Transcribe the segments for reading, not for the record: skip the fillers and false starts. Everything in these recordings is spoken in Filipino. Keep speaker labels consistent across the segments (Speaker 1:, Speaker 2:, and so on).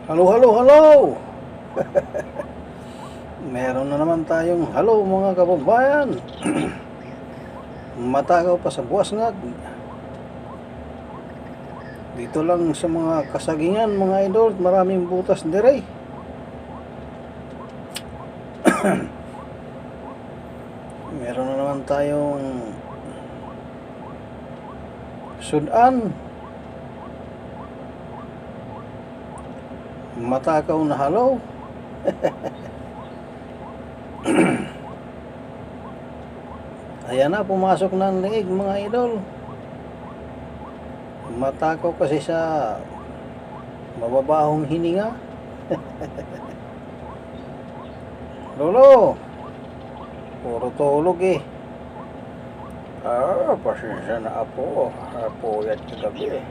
Speaker 1: Halo, halo, halo! Meron na naman tayong halo mga kababayan. Matakaw pa sa buwasngag. Dito lang sa mga kasagingan mga idol, maraming butas dire. Meron na naman tayong sudan. Matakaw na halo. Ayan na, pumasok na ang liig mga idol. Matakaw kasi sa mababahong hininga. Lolo, puro tulog eh. Pasensya na apo. Puyat kagabi eh.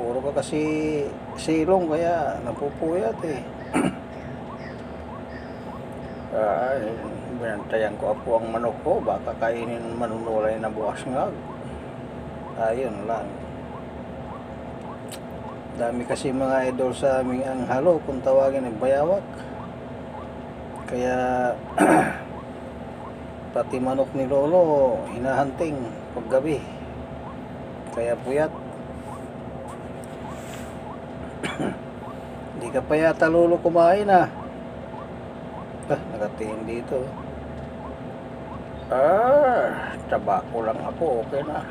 Speaker 1: Puro ka kasi silong kaya napupuyat eh. Binantayan ko apo ang manok ko, baka kainin manunulay na buwasngag. Ayun lang. Dami kasi mga idol sa aming ang halo kung tawagin ay bayawak. Kaya pati manok ni Lolo hinahunting paggabi. Kaya puyat. Hindi ka pa yata Lolo kumain ah. Nakatingin dito. Tabako lang ako, okay na.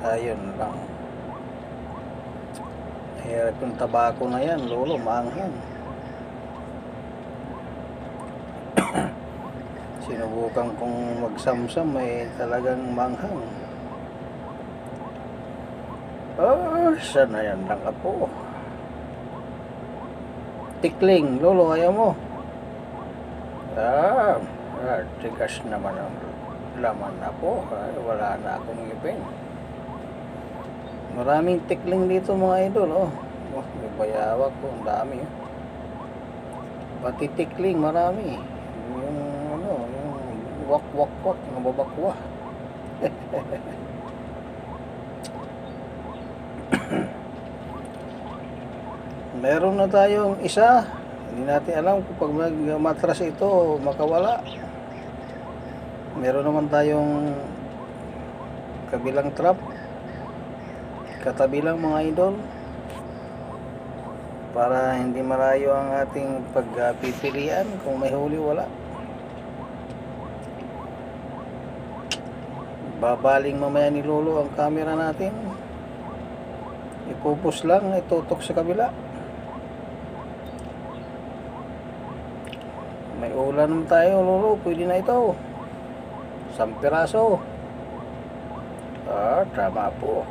Speaker 1: Ayun lang. Hirap yung tabako na yan, Lolo, maanghang. Sinubukan kong magsamsam, talagang maanghang. Sana yan lang ako. Tikling, Lolo, ayaw mo? Tigas naman ang laman na po. Wala na akong ngipin. Maraming tikling dito mga idol. May bayawak po. Ang dami. Pati tikling marami. Yung wak-wak-wak. Nababakwa. Meron na tayong isa. Hindi natin alam kung pag matras ito makawala. Meron naman tayong kabilang trap, katabi lang mga idol, para hindi malayo ang ating pagpipilian kung may huli wala. Babaling mamaya ni Lolo ang camera natin, ipupus lang, itutok sa kabila. May ulan tayo Lolo, pwede na ito. 10 piraso. Tama po.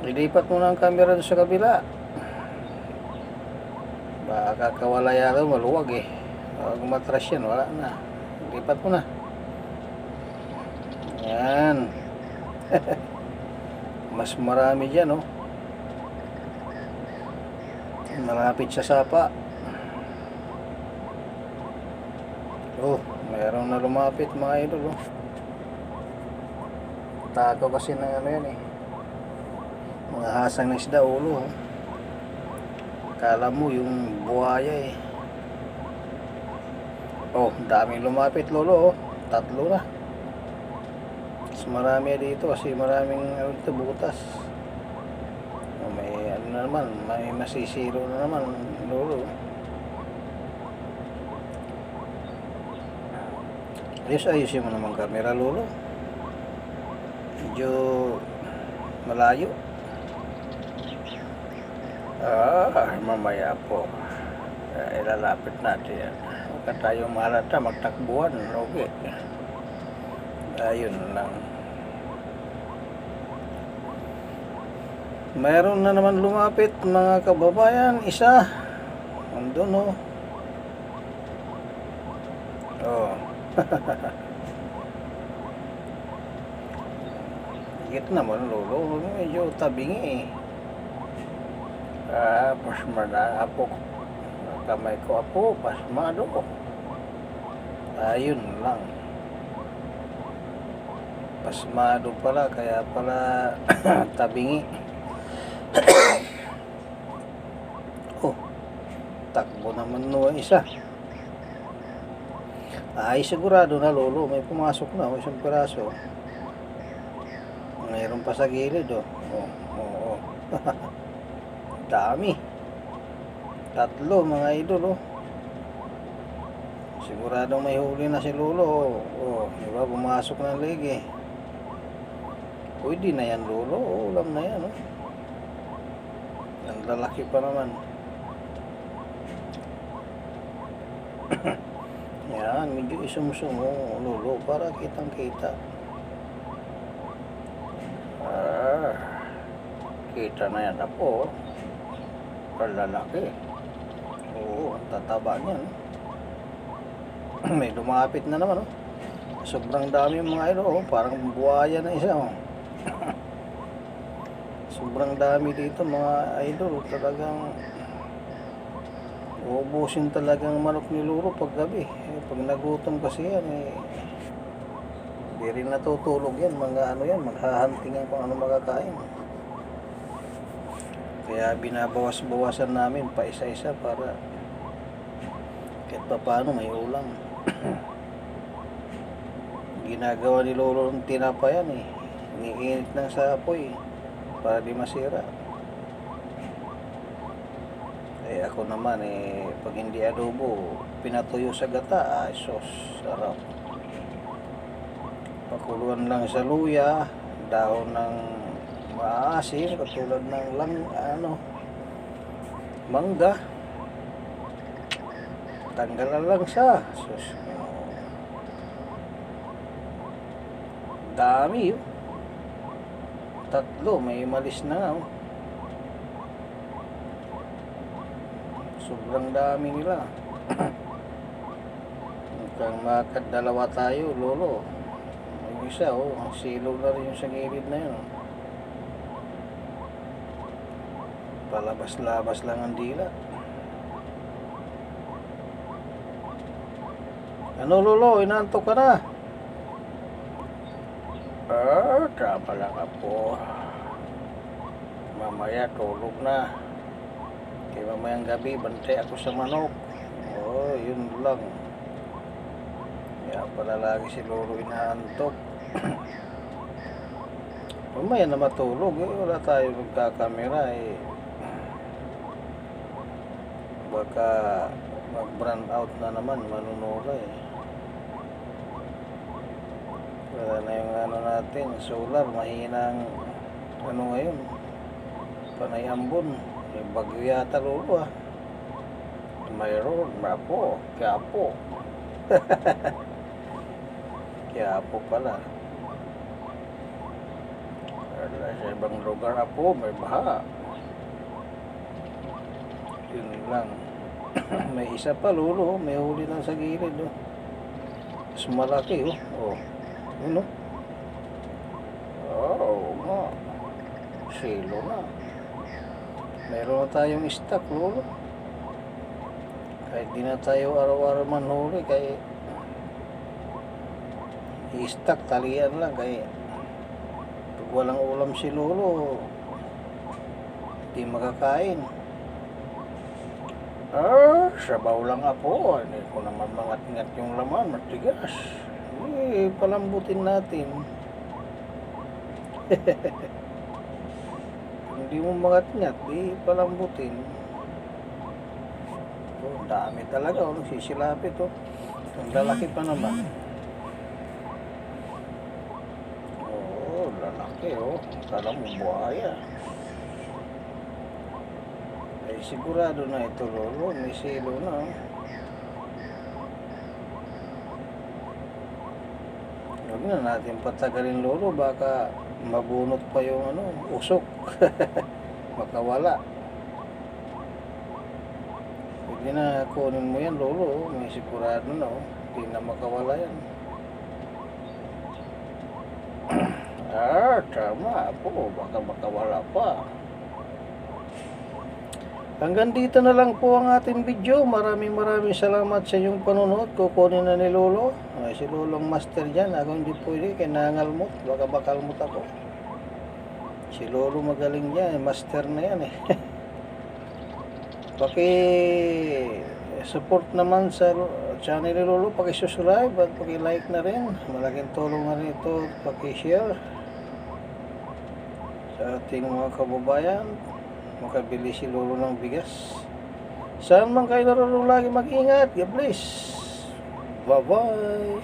Speaker 1: Ilipat mo na ang camera sa kabila. Baka kawala yata, maluwag eh. Pag matras yan, wala na. Ilipat mo na. Yan. Mas marami dyan, malapit sa sapa. Meron na lumapit mga idol. Tako kasi ng ano yan eh, mga hasang na isda ulo. Kala mo yung buhaya eh. Daming lumapit Lolo. 3 na. Mas marami dito kasi maraming ito butas. May ano na naman, may masisiro na naman Lolo. Ayusin mo naman camera Lolo. Medyo malayo. Mamaya po ilalapit natin yan. Huwag tayong mahalata magtakbuhan. Okay. Ayun lang. Mayroon na naman lumapit mga kababayan. Isa. Andun Higit naman Lolo, medyo tabingi eh. Pasmada apo. Kamay ko apo, pasmado. Ayun lang. Pasmado pala, kaya pala tabingi. naman no ang isa. Ay sigurado na lolo, may pumasok na, may isang piraso. Mayroon pa sa gilid oh. Oo. Dami. 3 mga idol oh. Siguradong may huli na si lolo oh. Diba, pumasok ng ligi. Pwede na yan lolo, ulam na yan oh. Ang lalaki pa naman. Yan, medyo isumusumo lolo para kitang kita. Kita na yan po. Lalaki. Oo, ang tataba niyan. May lumapit na naman oh. Sobrang dami yung mga ilo oh. Parang buhaya na isa oh. Sobrang dami dito mga idol. Talagang uubusin talagang manok ni lolo pag gabi. Pag nagutom kasi yan di rin natutulog yan. Mga ano yan, maghahantingan kung ano makakain. Kaya binabawas-bawasan namin pa isa-isa para kahit pa paano may ulam. Ginagawa ni lolo ng tinapa yan iniinit lang sa apoy para di masira. Ako naman pag hindi adobo, pinatuyo sa gata, sos, sarap. Pakuluan lang sa luya, dahon ng maasim, katulad ng mangga. Tanggalan lang siya. Sos, dami oh. 3, may malis na oh. Sobrang dami nila. Mukhang makadalawa tayo lolo. Yung isa oh, silog na rin yung sa gilid na yun oh. Palabas-labas lang ang dila. Ano lolo, inaantok ka na? Tama lang po. Mamaya tulog na. Kaya mamayang gabi, bantay ako sa manok. Oh, yun lang. Kaya pala lagi si lolo inaantok. Mamaya na matulog wala tayo magkakamera baka mag-brand out na naman, manunula wala na yung ano natin, solar, mahinang ano ngayon, panay ambon, may bagyo yata lolo mayroon, mapo, Quiapo. Quiapo pala. Sa ibang lugar po may baha. Yun lang. May isa pa lolo, may huli lang sa gilid oh. Mas malaki oh. Yun oh. Oh, nga. Silo na. Meron na tayong stock lolo. Kahit di na tayo araw-araw manhuli, kaya i-stock talian lang, kaya pag walang ulam si lolo di makakain. Sabaw lang ako, hindi ko naman mangat-ngat yung laman, matigas. Palambutin natin. Hindi mo mangat-ngat, palambutin. Dami talaga nagsisilapit ang lalaki pa naman. Lalaki kala mo buhaya. Sigurado na ito lolo, may silo na huwag na natin patagalin lolo, baka mabunot pa yung usok. Makawala. Pwede na kunin mo yan lolo, may sigurado na hindi na makawala yan. Tama po, baka makawala pa. Hanggang dito na lang po ang ating video. Maraming salamat sa inyong panonood. Kukunin na ni lolo. Si lolong master dyan. Ako hindi pwede, kaya nangalmot. Baka bakalmot ako. Si lolo magaling dyan, master na yan support naman sa channel ni Lolo, paki-subscribe at paki-like na rin. Malaking tulong na rin ito, paki-share sa ating mga kababayan. Makabili si Lolo ng bigas. Saan man kayo naroon, lagi mag-ingat. God bless. Bye-bye.